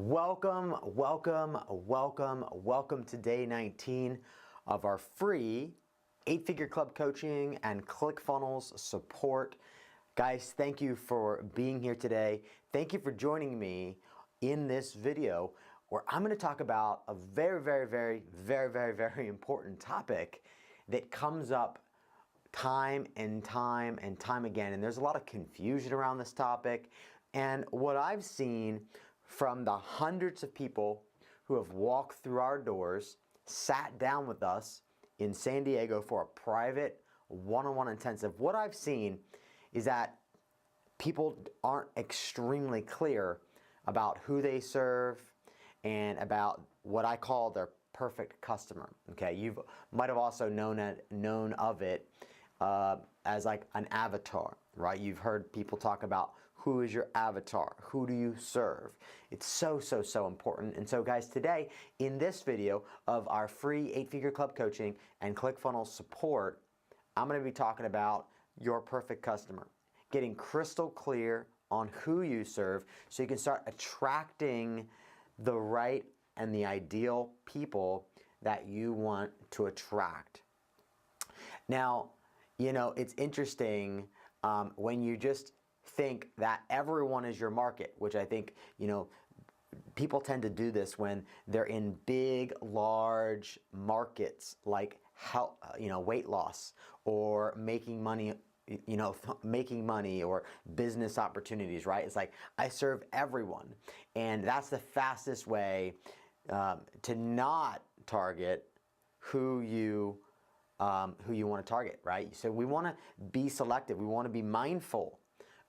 Welcome to day 19 of our free 8-figure club coaching and ClickFunnels support. Guys, thank you for being here today. Thank you for joining me in this video where I'm going to talk about a very important topic that comes up time and time again. And there's a lot of confusion around this topic. And what I've seen from the hundreds of people who have walked through our doors, sat down with us in San Diego for a private one-on-one intensive, what I've seen is that people aren't extremely clear about who they serve and about what I call their perfect customer. Okay, you might have also known of it as like an avatar, right? You've heard people talk about who is your avatar, who do you serve? It's so important. And so guys, today in this video of our free 8-figure club coaching and ClickFunnels support, I'm going to be talking about your perfect customer, getting crystal clear on who you serve so you can start attracting the right and the ideal people that you want to attract. Now, you know, it's interesting when you just think that everyone is your market, which I think, you know, people tend to do this when they're in big, large markets like health, weight loss or making money, or business opportunities, right? It's like, I serve everyone. And that's the fastest way to not target who you want to target, right? So we want to be selective. We want to be mindful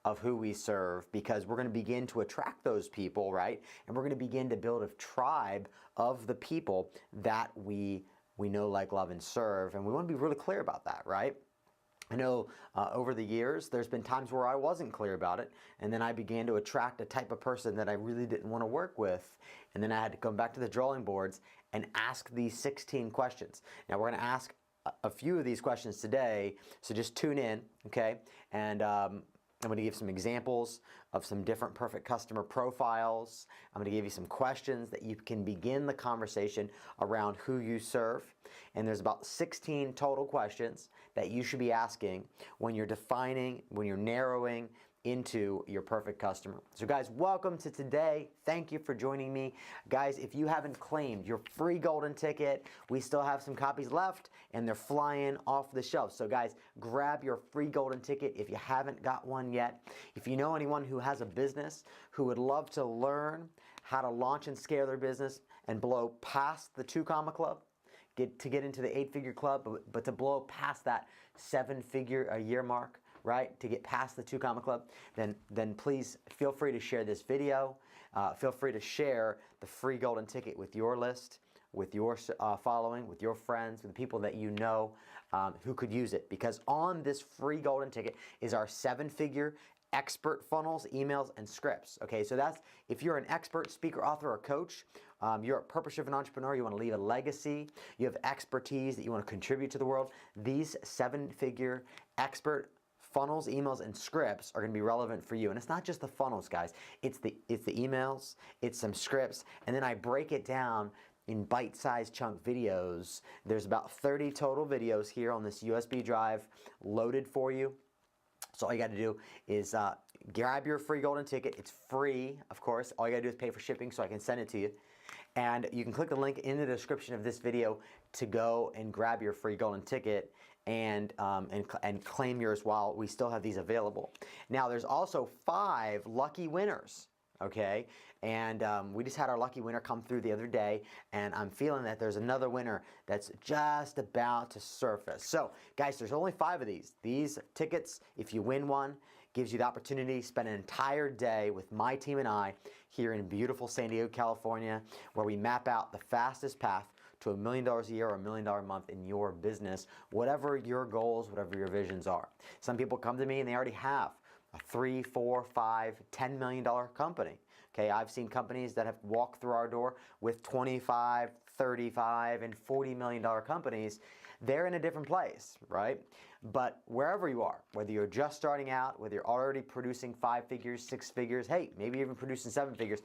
of who we serve because we're going to begin to attract those people, right? And we're going to begin to build a tribe of the people that we know, like, love, and serve. And we want to be really clear about that, right? I know over the years, there's been times where I wasn't clear about it, and then I began to attract a type of person that I really didn't want to work with, and then I had to come back to the drawing boards and ask these 16 questions. Now, we're going to ask a few of these questions today, so just tune in, okay? And I'm going to give some examples of some different perfect customer profiles. I'm going to give you some questions that you can begin the conversation around who you serve. And there's about 16 total questions that you should be asking when you're defining, when you're narrowing into your perfect customer. So guys, welcome to today. Thank you for joining me. Guys, if you haven't claimed your free golden ticket, we still have some copies left and they're flying off the shelf. So guys, grab your free golden ticket if you haven't got one yet. If you know anyone who has a business who would love to learn how to launch and scale their business and blow past the 2 comma club, get into the 8-figure club, but to blow past that 7-figure a year mark, right, to get past the 2 comma club, then please feel free to share this video. Feel free to share the free golden ticket with your list, with your following, with your friends, with the people that you know who could use it. Because on this free golden ticket is our 7-figure expert funnels, emails, and scripts. Okay, so that's if you're an expert speaker, author, or coach, you're a purpose-driven entrepreneur, you want to leave a legacy, you have expertise that you want to contribute to the world, these 7-figure expert funnels, emails, and scripts are going to be relevant for you. And it's not just the funnels, guys. It's the emails, it's some scripts, and then I break it down in bite-sized chunk videos. There's about 30 total videos here on this USB drive loaded for you. So all you got to do is grab your free golden ticket. It's free, of course. All you got to do is pay for shipping so I can send it to you. And you can click the link in the description of this video to go and grab your free golden ticket and claim yours while we still have these available. Now, there's also 5 lucky winners. Okay, and we just had our lucky winner come through the other day, and I'm feeling that there's another winner that's just about to surface. So guys, there's only 5 of these. These tickets, if you win one, gives you the opportunity to spend an entire day with my team and I here in beautiful San Diego, California, where we map out the fastest path to $1 million a year or $1 million a month in your business, whatever your goals, whatever your visions are. Some people come to me and they already have a $3, $4, $5, $10 million company. Okay, I've seen companies that have walked through our door with 25, 35, and $40 million companies. They're in a different place, right? But wherever you are, whether you're just starting out, whether you're already producing 5 figures, 6 figures, hey, maybe even producing 7 figures,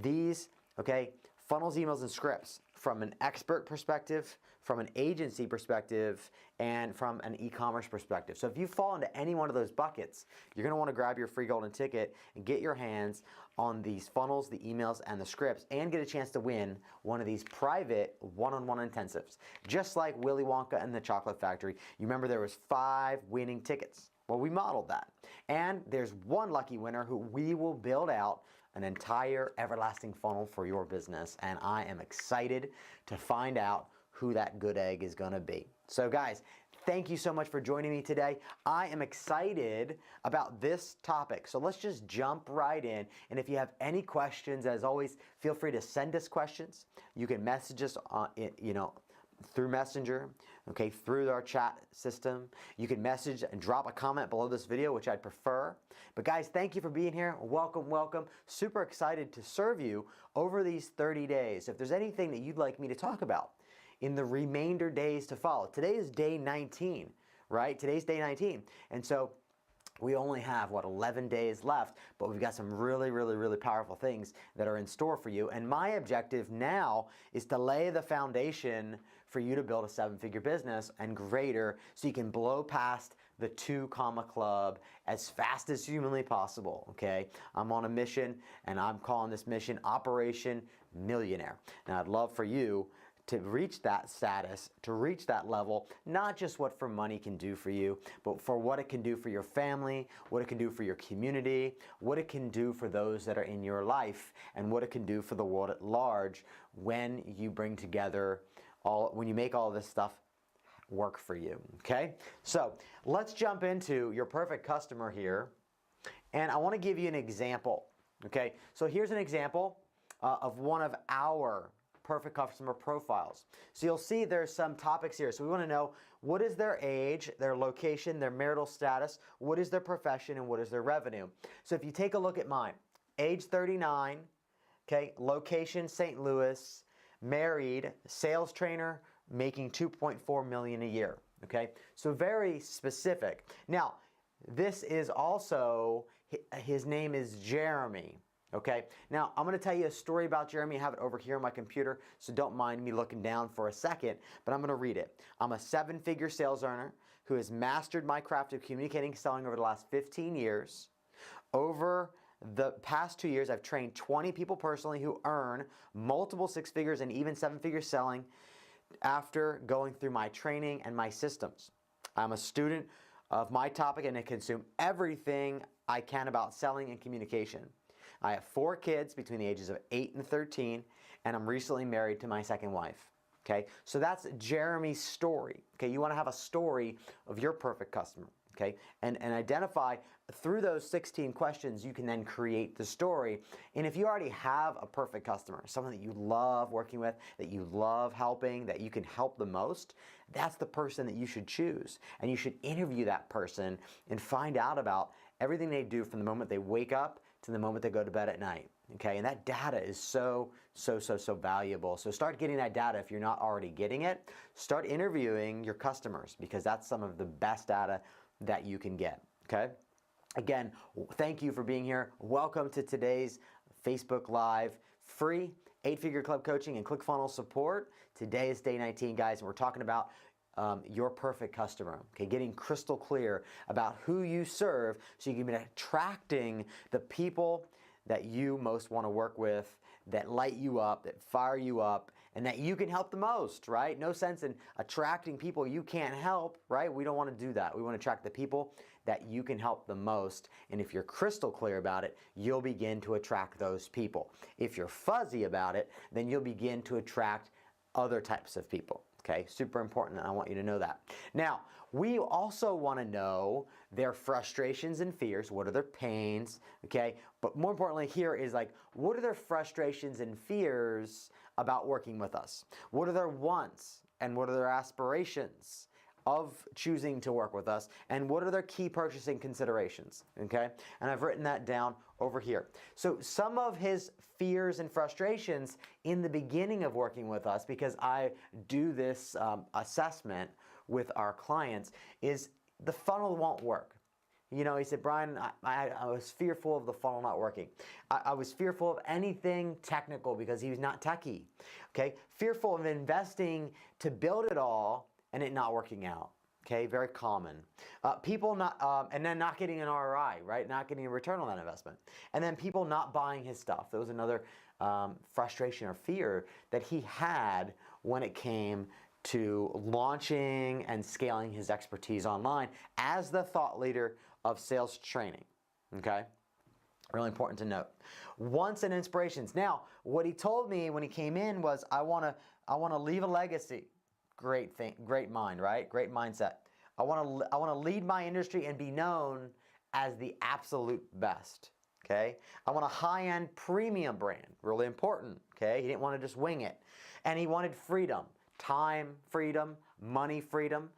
these okay? Funnels, emails, and scripts from an expert perspective, from an agency perspective, and from an e-commerce perspective. So if you fall into any one of those buckets, you're gonna wanna grab your free golden ticket and get your hands on these funnels, the emails, and the scripts, and get a chance to win one of these private one-on-one intensives. Just like Willy Wonka and the Chocolate Factory, you remember there was 5 winning tickets. Well, we modeled that. And there's one lucky winner who we will build out an entire everlasting funnel for your business, and I am excited to find out who that good egg is gonna be. So guys, thank you so much for joining me today. I am excited about this topic, so let's just jump right in. And if you have any questions, as always, feel free to send us questions. You can message us on, through Messenger, okay, through our chat system. You can message and drop a comment below this video, which I'd prefer. But guys, thank you for being here. Welcome, welcome. Super excited to serve you over these 30 days. If there's anything that you'd like me to talk about in the remainder days to follow. Today is day 19, right? Today's day 19. And so we only have, 11 days left, but we've got some really, really, really powerful things that are in store for you. And my objective now is to lay the foundation for you to build a 7-figure business and greater, so you can blow past the 2 comma club as fast as humanly possible, okay? I'm on a mission, and I'm calling this mission Operation Millionaire. Now, I'd love for you to reach that status, to reach that level, not just what for money can do for you, but for what it can do for your family, what it can do for your community, what it can do for those that are in your life, and what it can do for the world at large when you bring together when you make all this stuff work for you, okay? So let's jump into your perfect customer here, and I wanna give you an example, okay? So here's an example of one of our perfect customer profiles. So you'll see there's some topics here. So we want to know, what is their age, their location, their marital status, what is their profession, and what is their revenue. So if you take a look at mine, age 39, okay, location St. Louis, married, sales trainer, making $2.4 million a year, okay? So very specific. Now, this is also, his name is Jeremy. Okay, now I'm going to tell you a story about Jeremy. I have it over here on my computer, so don't mind me looking down for a second, but I'm going to read it. I'm a 7-figure sales earner who has mastered my craft of communicating and selling over the last 15 years. Over the past 2 years, I've trained 20 people personally who earn multiple 6 figures and even 7-figure selling after going through my training and my systems. I'm a student of my topic and I consume everything I can about selling and communication. I have 4 kids between the ages of 8 and 13, and I'm recently married to my second wife. Okay, so that's Jeremy's story. Okay, you want to have a story of your perfect customer. Okay, and identify through those 16 questions, you can then create the story. And if you already have a perfect customer, someone that you love working with, that you love helping, that you can help the most, that's the person that you should choose. And you should interview that person and find out about everything they do from the moment they wake up to the moment they go to bed at night, okay? And that data is so valuable. So start getting that data if you're not already getting it. Start interviewing your customers, because that's some of the best data that you can get, okay? Again, thank you for being here. Welcome to today's Facebook Live free 8-figure club coaching and ClickFunnels support. Today is day 19, guys, and we're talking about your perfect customer, okay? Getting crystal clear about who you serve so you can be attracting the people that you most want to work with, that light you up, that fire you up, and that you can help the most, right? No sense in attracting people you can't help, right? We don't want to do that. We want to attract the people that you can help the most. And if you're crystal clear about it, you'll begin to attract those people. If you're fuzzy about it, then you'll begin to attract other types of people. Okay, super important, and I want you to know that. Now, we also want to know their frustrations and fears. What are their pains? Okay, but more importantly here is like, what are their frustrations and fears about working with us? What are their wants and what are their aspirations of choosing to work with us, and what are their key purchasing considerations, okay? And I've written that down over here. So some of his fears and frustrations in the beginning of working with us, because I do this assessment with our clients, is the funnel won't work. He said, Bryan, I was fearful of the funnel not working. I was fearful of anything technical because he was not techie. Okay, fearful of investing to build it all and it not working out. Okay, very common. People not, and then not getting an ROI, right? Not getting a return on that investment. And then people not buying his stuff. There was another frustration or fear that he had when it came to launching and scaling his expertise online as the thought leader of sales training. Okay? Really important to note. Wants and inspirations. Now, what he told me when he came in was, I want to leave a legacy. Great thing, great mind, right? Great mindset. I want to lead my industry and be known as the absolute best. Okay? I want a high-end premium brand. Really important. Okay? He didn't want to just wing it. And he wanted freedom. Time freedom, money freedom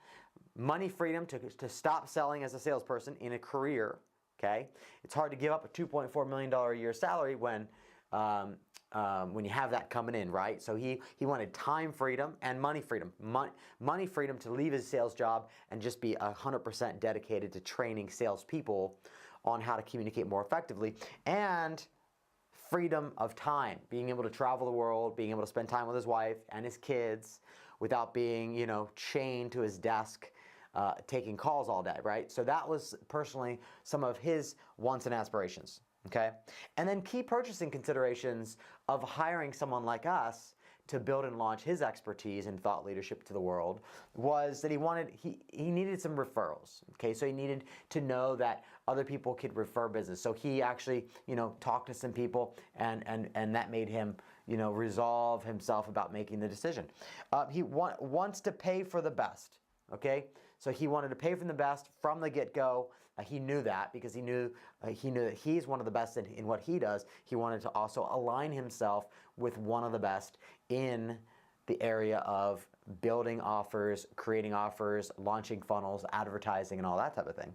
to stop selling as a salesperson in a career. Okay, it's hard to give up a $2.4 million a year salary when you have that coming in, right? So he wanted time freedom and money freedom. Money freedom to leave his sales job and just be 100% dedicated to training salespeople on how to communicate more effectively, and freedom of time, being able to travel the world, being able to spend time with his wife and his kids without being, chained to his desk, taking calls all day, right? So that was personally some of his wants and aspirations, okay? And then key purchasing considerations of hiring someone like us to build and launch his expertise and thought leadership to the world was that he needed some referrals, okay? So he needed to know that other people could refer business. So he actually, talked to some people and that made him, resolve himself about making the decision. He wants to pay for the best, okay? So he wanted to pay for the best from the get-go. He knew that because he knew that he's one of the best in what he does. He wanted to also align himself with one of the best in the area of building offers, creating offers, launching funnels, advertising, and all that type of thing.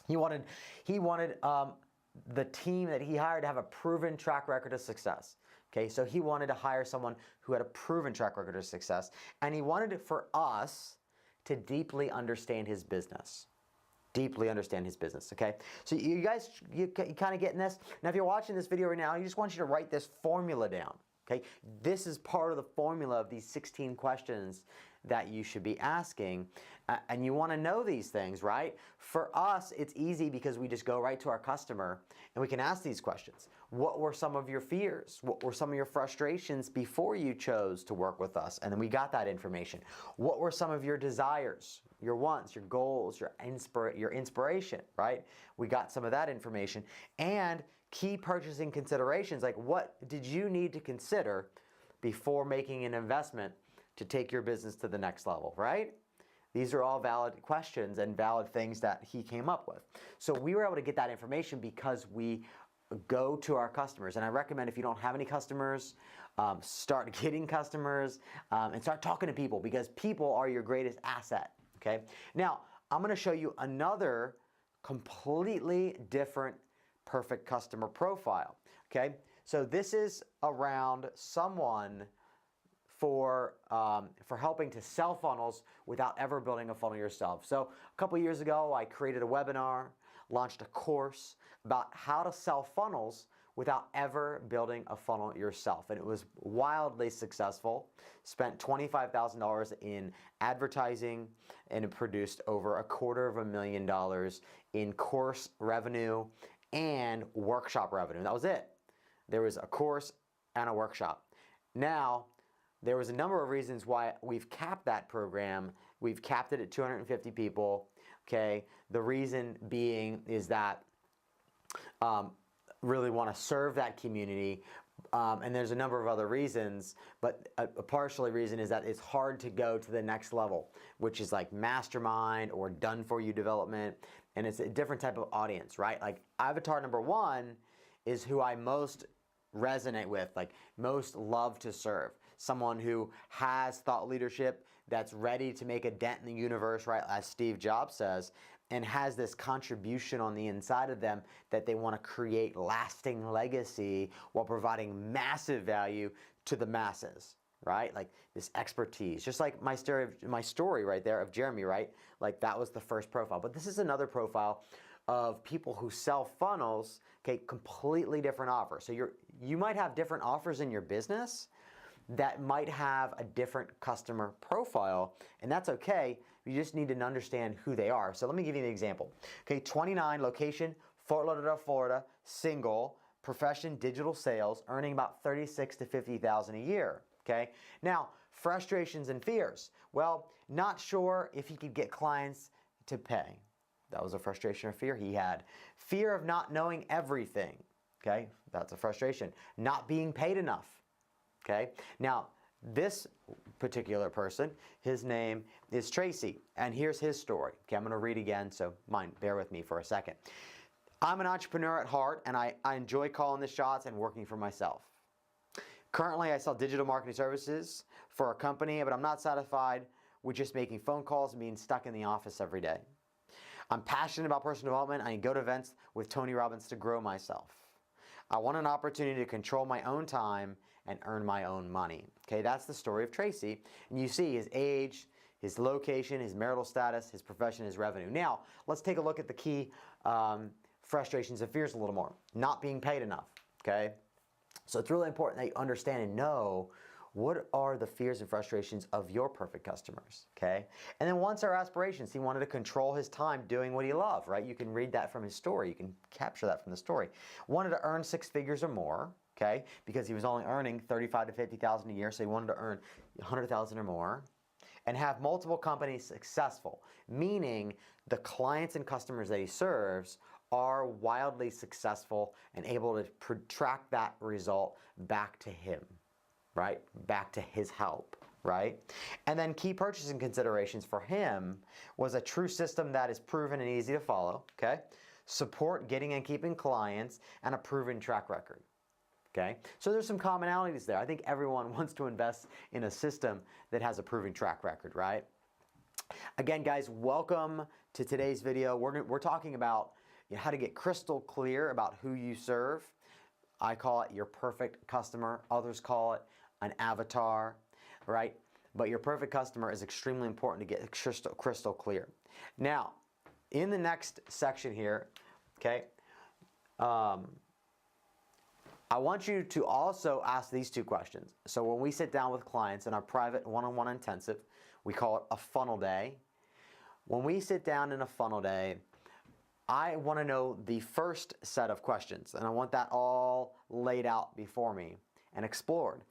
He wanted the team that he hired to have a proven track record of success. Okay, so he wanted to hire someone who had a proven track record of success, and he wanted it for us to deeply understand his business. Deeply understand his business, okay? So you guys, you kind of getting this? Now, if you're watching this video right now, I just want you to write this formula down, okay? This is part of the formula of these 16 questions that you should be asking, and you want to know these things, right? For us, it's easy because we just go right to our customer and we can ask these questions. What were some of your fears? What were some of your frustrations before you chose to work with us? And then we got that information. What were some of your desires, your wants, your goals, your inspiration, right? We got some of that information. And key purchasing considerations, like what did you need to consider before making an investment to take your business to the next level, right? These are all valid questions and valid things that he came up with. So we were able to get that information because we go to our customers. And I recommend, if you don't have any customers, start getting customers and start talking to people, because people are your greatest asset, okay? Now, I'm going to show you another completely different perfect customer profile, okay? So this is around someone for helping to sell funnels without ever building a funnel yourself. So a couple years ago, I created a webinar, launched a course about how to sell funnels without ever building a funnel yourself. And it was wildly successful. Spent $25,000 in advertising, and it produced over $250,000 in course revenue and workshop revenue. That was it. There was a course and a workshop. Now, there was a number of reasons why we've capped that program. We've capped it at 250 people, okay? The reason being is that really want to serve that community, and there's a number of other reasons, but a partial reason is that it's hard to go to the next level, which is like mastermind or done-for-you development, and it's a different type of audience, right? Like avatar number one is who I most resonate with, like most love to serve. Someone who has thought leadership, that's ready to make a dent in the universe, right, as Steve Jobs says, and has this contribution on the inside of them that they want to create lasting legacy while providing massive value to the masses, right? Like this expertise, just like my story right there of Jeremy, right? Like that was the first profile. But this is another profile of people who sell funnels, okay, completely different offers. So you might have different offers in your business that might have a different customer profile, and that's okay. You just need to understand who they are. So let me give you an example. Okay, 29, location, Fort Lauderdale, Florida, single, profession, digital sales, earning about $36,000 to $50,000 a year. Okay, now frustrations and fears. Well, not sure if he could get clients to pay. That was a frustration or fear he had. Fear of not knowing everything. Okay, that's a frustration. Not being paid enough. Okay, now this particular person, his name is Tracy, and here's his story. Okay, I'm going to read again, so bear with me for a second. I'm an entrepreneur at heart, and I enjoy calling the shots and working for myself. Currently, I sell digital marketing services for a company, but I'm not satisfied with just making phone calls and being stuck in the office every day. I'm passionate about personal development. I go to events with Tony Robbins to grow myself. I want an opportunity to control my own time and earn my own money. Okay, that's the story of Tracy. And you see his age, his location, his marital status, his profession, his revenue. Now, let's take a look at the key frustrations and fears a little more. Not being paid enough, okay? So it's really important that you understand and know what are the fears and frustrations of your perfect customers, okay? And then what's our aspirations? He wanted to control his time doing what he loved, right? You can read that from his story. You can capture that from the story. Wanted to earn 6 figures or more, okay? Because he was only earning $35,000 to $50,000 a year, so he wanted to earn $100,000 or more. And have multiple companies successful, meaning the clients and customers that he serves are wildly successful and able to track that result back to him, right? Back to his help, right? And then key purchasing considerations for him was a true system that is proven and easy to follow, okay? Support getting and keeping clients, and a proven track record, okay? So there's some commonalities there. I think everyone wants to invest in a system that has a proven track record, right? Again, guys, welcome to today's video. We're talking about how to get crystal clear about who you serve. I call it your perfect customer. Others call it an avatar, right? But your perfect customer is extremely important to get crystal clear. Now, in the next section here, okay, I want you to also ask these 2 questions. So when we sit down with clients in our private one-on-one intensive, we call it a funnel day. When we sit down in a funnel day, I want to know the first set of questions, and I want that all laid out before me and explored.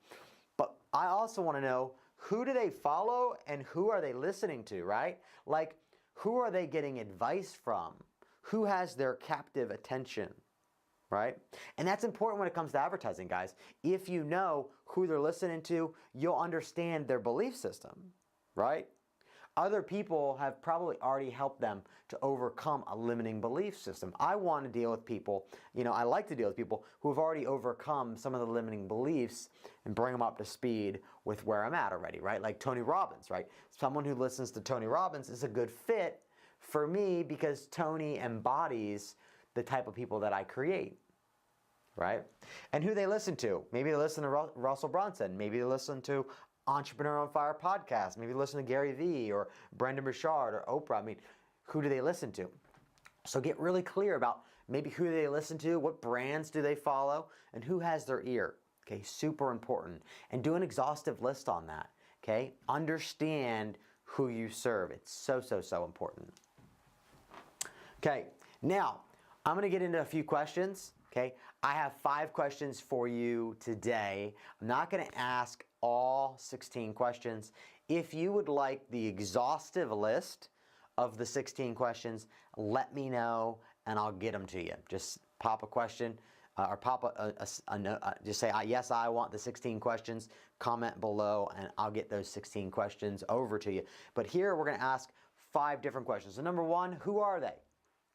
But I also want to know, who do they follow and who are they listening to, right? Like, who are they getting advice from? Who has their captive attention, right? And that's important when it comes to advertising, guys. If you know who they're listening to, you'll understand their belief system, right? Other people have probably already helped them to overcome a limiting belief system. I want to deal with people, I like to deal with people who have already overcome some of the limiting beliefs and bring them up to speed with where I'm at already, right? Like Tony Robbins, right? Someone who listens to Tony Robbins is a good fit for me because Tony embodies the type of people that I create, right? And who they listen to. Maybe they listen to Russell Brunson. Maybe they listen to Entrepreneur on Fire podcast. Maybe listen to Gary Vee or Brendan Burchard or Oprah. I mean, who do they listen to? So get really clear about maybe who they listen to, what brands do they follow, and who has their ear. Okay, super important. And do an exhaustive list on that. Okay, understand who you serve. It's so important. Okay, now I'm going to get into a few questions. Okay, I have 5 questions for you today. I'm not going to ask all 16 questions. If you would like the exhaustive list of the 16 questions, let me know and I'll get them to you. Just pop a question or pop a note, just say, yes, I want the 16 questions, comment below, and I'll get those 16 questions over to you. But here we're going to ask 5 different questions. So number 1, who are they?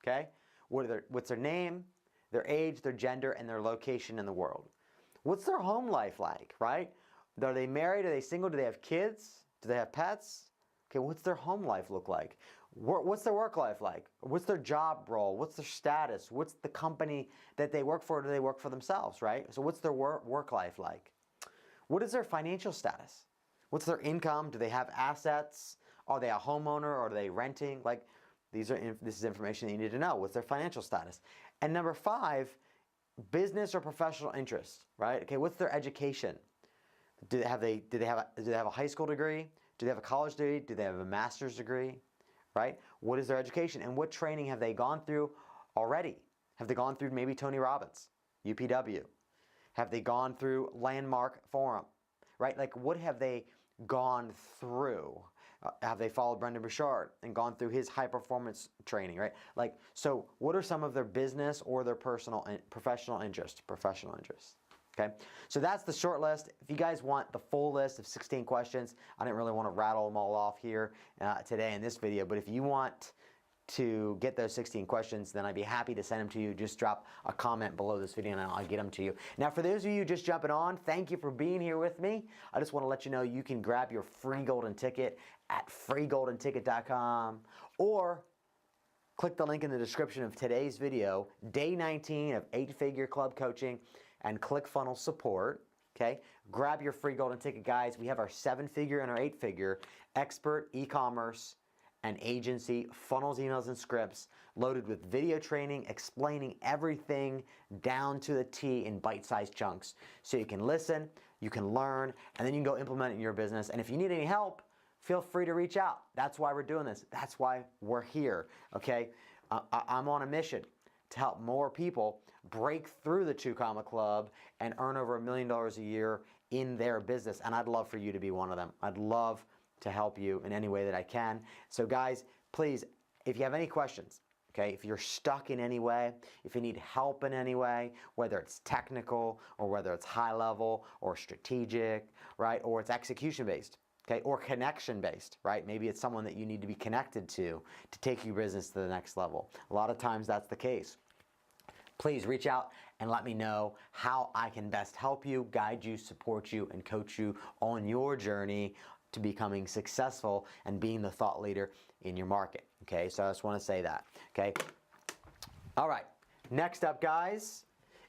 Okay, what's their name, their age, their gender, and their location in the world? What's their home life like, right? Are they married? Are they single? Do they have kids? Do they have pets? Okay, what's their home life look like? What's their work life like? What's their job role? What's their status? What's the company that they work for? Do they work for themselves, right? So what's their work life like? What is their financial status? What's their income? Do they have assets? Are they a homeowner or are they renting? Like, this is information that you need to know. What's their financial status? And number 5, business or professional interest, right? Okay, what's their education? Do they have a high school degree? Do they have a college degree? Do they have a master's degree? Right? What is their education? And what training have they gone through already? Have they gone through maybe Tony Robbins, UPW? Have they gone through Landmark Forum? Right? Like, what have they gone through? Have they followed Brendan Burchard and gone through his high performance training, right? Like, so what are some of their business or their personal and professional interests? Okay, so that's the short list. If you guys want the full list of 16 questions, I didn't really want to rattle them all off here today in this video, but if you want to get those 16 questions, then I'd be happy to send them to you. Just drop a comment below this video and I'll get them to you. Now, for those of you just jumping on, thank you for being here with me. I just want to let you know you can grab your free golden ticket at freegoldenticket.com, or click the link in the description of today's video, day 19 of 8-figure club coaching and ClickFunnels support. Okay, grab your free golden ticket, guys. We have our 7-figure and our 8-figure expert e-commerce and agency funnels, emails, and scripts loaded with video training explaining everything down to the T in bite-sized chunks. So you can listen, you can learn, and then you can go implement it in your business. And if you need any help, feel free to reach out. That's why we're doing this. That's why we're here. Okay, I'm on a mission to help more people break through the 2 Comma Club and earn over $1 million a year in their business. And I'd love for you to be one of them. I'd love to help you in any way that I can. So guys, please, if you have any questions, okay, if you're stuck in any way, if you need help in any way, whether it's technical or whether it's high level or strategic, right, or it's execution based, okay, or connection based, right? Maybe it's someone that you need to be connected to take your business to the next level. A lot of times that's the case. Please reach out and let me know how I can best help you, guide you, support you, and coach you on your journey to becoming successful and being the thought leader in your market. Okay, so I just want to say that. Okay, all right, next up, guys,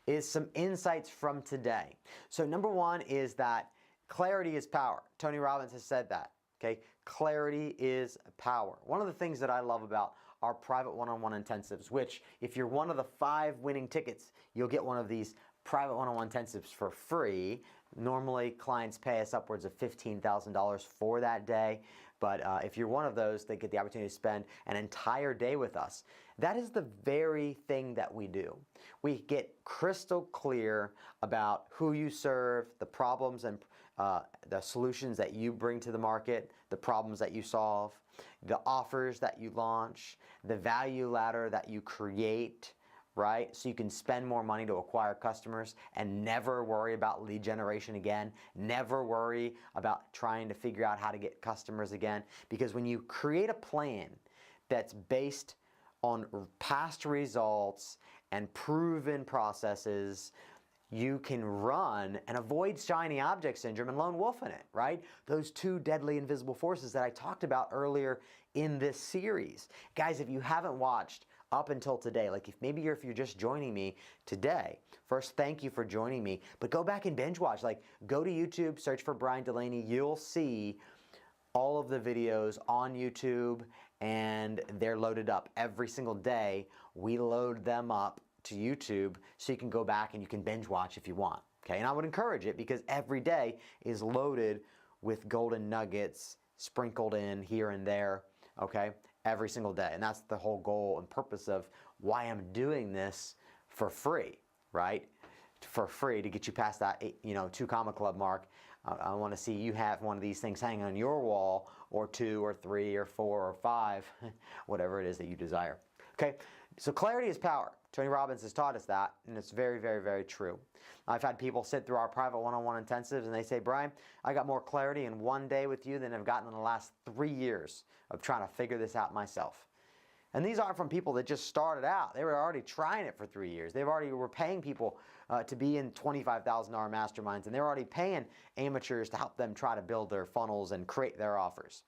is some insights from today. So number 1 is that clarity is power. Tony Robbins has said that. Okay, clarity is power. One of the things that I love about our private one-on-one intensives, which if you're one of the 5 winning tickets, you'll get one of these private one-on-one intensives for free. Normally, clients pay us upwards of $15,000 for that day, but if you're one of those, they get the opportunity to spend an entire day with us. That is the very thing that we do. We get crystal clear about who you serve, the problems and the solutions that you bring to the market, the problems that you solve, the offers that you launch, the value ladder that you create, right? So you can spend more money to acquire customers and never worry about lead generation again, never worry about trying to figure out how to get customers again. Because when you create a plan that's based on past results and proven processes, you can run and avoid shiny object syndrome and lone wolf in it, right? Those 2 deadly invisible forces that I talked about earlier in this series. Guys, if you haven't watched up until today, like if you're just joining me today, first, thank you for joining me, but go back and binge watch. Like, go to YouTube, search for Bryan Dulaney. You'll see all of the videos on YouTube, and they're loaded up every single day. We load them up to YouTube so you can go back and you can binge watch if you want. Okay, and I would encourage it because every day is loaded with golden nuggets sprinkled in here and there, okay, every single day. And that's the whole goal and purpose of why I'm doing this for free, right? For free to get you past that 2 Comma Club mark. I want to see you have one of these things hanging on your wall, or 2 or 3 or 4 or 5, whatever it is that you desire. Okay, so clarity is power. Tony Robbins has taught us that, and it's very, very, very true. I've had people sit through our private one-on-one intensives and they say, Bryan, I got more clarity in 1 day with you than I've gotten in the last 3 years of trying to figure this out myself. And these aren't from people that just started out. They were already trying it for 3 years. They were paying people to be in $25,000 masterminds, and they were already paying amateurs to help them try to build their funnels and create their offers.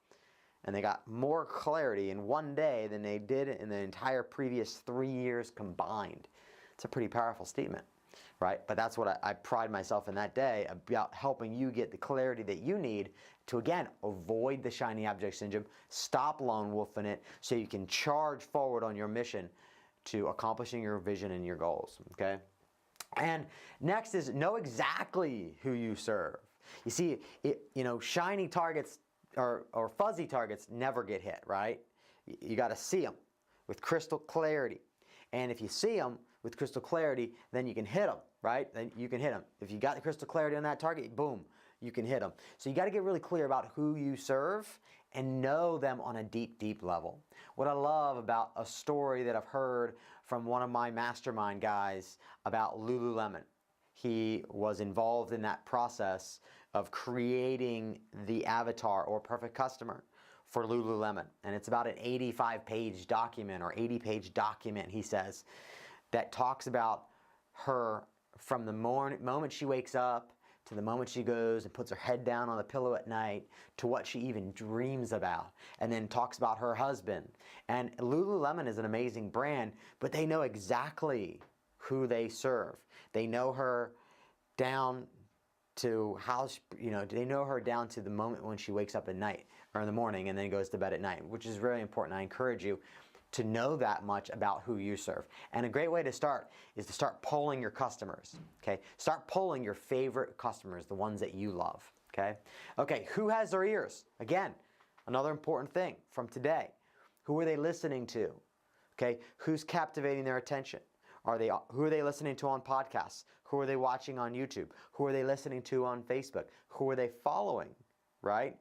And they got more clarity in 1 day than they did in the entire previous 3 years combined. It's a pretty powerful statement, right? But that's what I pride myself in that day, about helping you get the clarity that you need to, again, avoid the shiny object syndrome, stop lone wolfing it, so you can charge forward on your mission to accomplishing your vision and your goals, okay? And next is know exactly who you serve. You see, shiny targets or fuzzy targets never get hit, right? You got to see them with crystal clarity. And if you see them with crystal clarity, then you can hit them, right? Then you can hit them. If you got the crystal clarity on that target, boom, you can hit them. So you got to get really clear about who you serve and know them on a deep, deep level. What I love about a story that I've heard from one of my mastermind guys about Lululemon. He was involved in that process of creating the avatar or perfect customer for Lululemon. And it's about an 85-page document or 80-page document, he says, that talks about her from the moment she wakes up to the moment she goes and puts her head down on the pillow at night to what she even dreams about, and then talks about her husband. And Lululemon is an amazing brand, but they know exactly who they serve. They know her down to how, they know her down to the moment when she wakes up at night or in the morning and then goes to bed at night, which is very important. I encourage you to know that much about who you serve. And a great way to start is to start polling your customers, okay? Start polling your favorite customers, the ones that you love, okay? Okay, who has their ears? Again, another important thing from today. Who are they listening to? Okay, who's captivating their attention? Who are they listening to on podcasts? Who are they watching on YouTube? Who are they listening to on Facebook? Who are they following, right?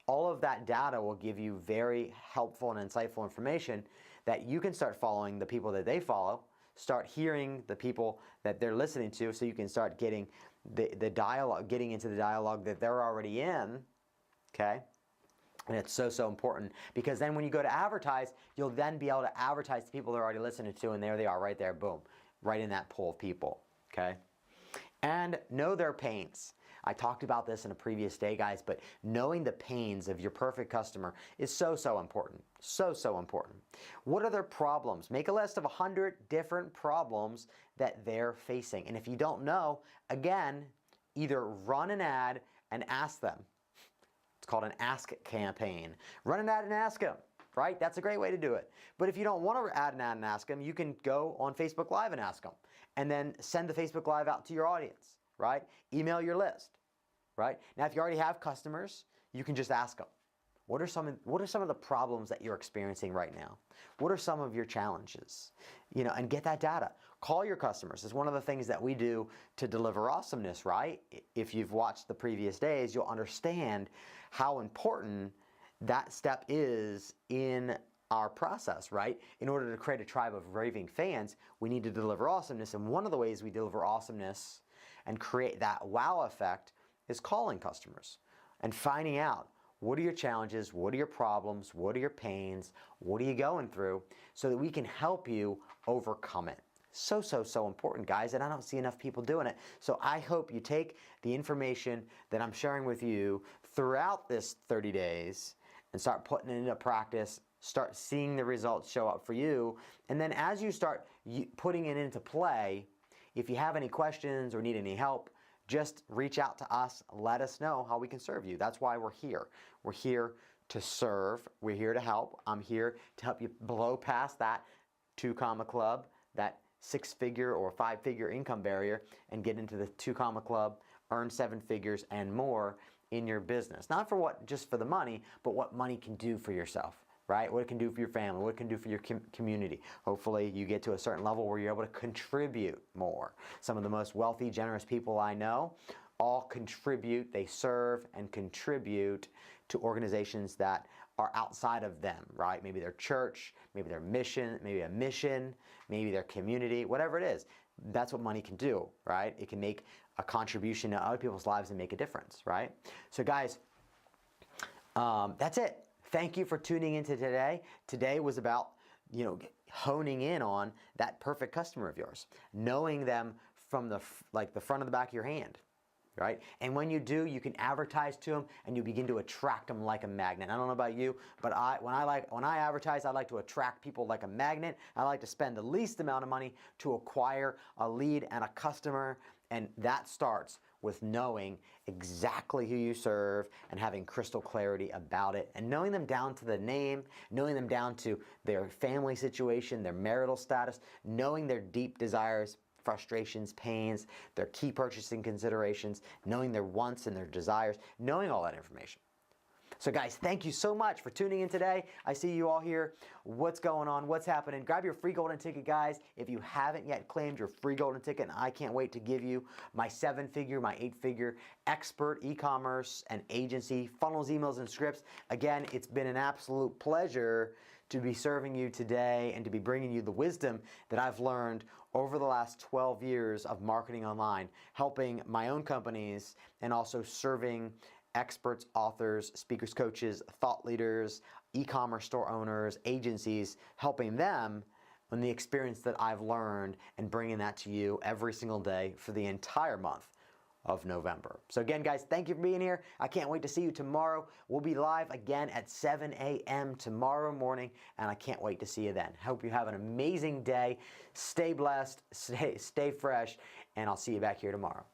All of that data will give you very helpful and insightful information that you can start following the people that they follow, start hearing the people that they're listening to, so you can start getting the dialogue, getting into the dialogue that they're already in, okay? And it's so, so important, because then when you go to advertise, you'll then be able to advertise to people they're already listening to, and there they are right there, boom, right in that pool of people, okay? And know their pains. I talked about this in a previous day, guys, but knowing the pains of your perfect customer is so, so important. So, so important. What are their problems? Make a list of 100 different problems that they're facing. And if you don't know, again, either run an ad and ask them. It's called an ask campaign. Run an ad and ask them, right? That's a great way to do it. But if you don't want to add an ad and ask them, you can go on Facebook Live and ask them. And then send the Facebook Live out to your audience, right? Email your list, right? Now, if you already have customers, you can just ask them. What are some of the problems that you're experiencing right now? What are some of your challenges? And get that data. Call your customers. It's one of the things that we do to deliver awesomeness, right? If you've watched the previous days, you'll understand how important that step is in our process, right? In order to create a tribe of raving fans, we need to deliver awesomeness. And one of the ways we deliver awesomeness and create that wow effect is calling customers and finding out, what are your challenges? What are your problems? What are your pains? What are you going through? So that we can help you overcome it. So, so, so important, guys, and I don't see enough people doing it. So I hope you take the information that I'm sharing with you throughout this 30 days and start putting it into practice, start seeing the results show up for you, and then as you start putting it into play, if you have any questions or need any help, just reach out to us, let us know how we can serve you. That's why we're here. We're here to serve. We're here to help. I'm here to help you blow past that 2 comma club, that 6-figure or 5-figure income barrier, and get into the 2 comma club, earn 7 figures and more in your business. Not for just for the money, but what money can do for yourself, right? What it can do for your family, what it can do for your community. Hopefully you get to a certain level where you're able to contribute more. Some of the most wealthy, generous people I know all contribute, they serve and contribute to organizations that are outside of them, right? Maybe their church, maybe their mission, maybe their community, whatever it is. That's what money can do, right? It can make a contribution to other people's lives and make a difference, right? So guys, that's it. Thank you for tuning into today. Today was about, honing in on that perfect customer of yours, knowing them from the front of the back of your hand, right? And when you do, you can advertise to them and you begin to attract them like a magnet. I don't know about you, but when I advertise, I like to attract people like a magnet. I like to spend the least amount of money to acquire a lead and a customer, and that starts with knowing exactly who you serve and having crystal clarity about it, and knowing them down to the name, knowing them down to their family situation, their marital status, knowing their deep desires, frustrations, pains, their key purchasing considerations, knowing their wants and their desires, knowing all that information. So guys, thank you so much for tuning in today. I see you all here. What's going on? What's happening? Grab your free golden ticket, guys. If you haven't yet claimed your free golden ticket, and I can't wait to give you my 7-figure, my 8-figure expert e-commerce and agency funnels, emails, and scripts. Again, it's been an absolute pleasure to be serving you today and to be bringing you the wisdom that I've learned over the last 12 years of marketing online, helping my own companies and also serving experts, authors, speakers, coaches, thought leaders, e-commerce store owners, agencies, helping them on the experience that I've learned and bringing that to you every single day for the entire month of November. So again, guys, thank you for being here. I can't wait to see you tomorrow. We'll be live again at 7 a.m. tomorrow morning, and I can't wait to see you then. Hope you have an amazing day. Stay blessed, stay fresh, and I'll see you back here tomorrow.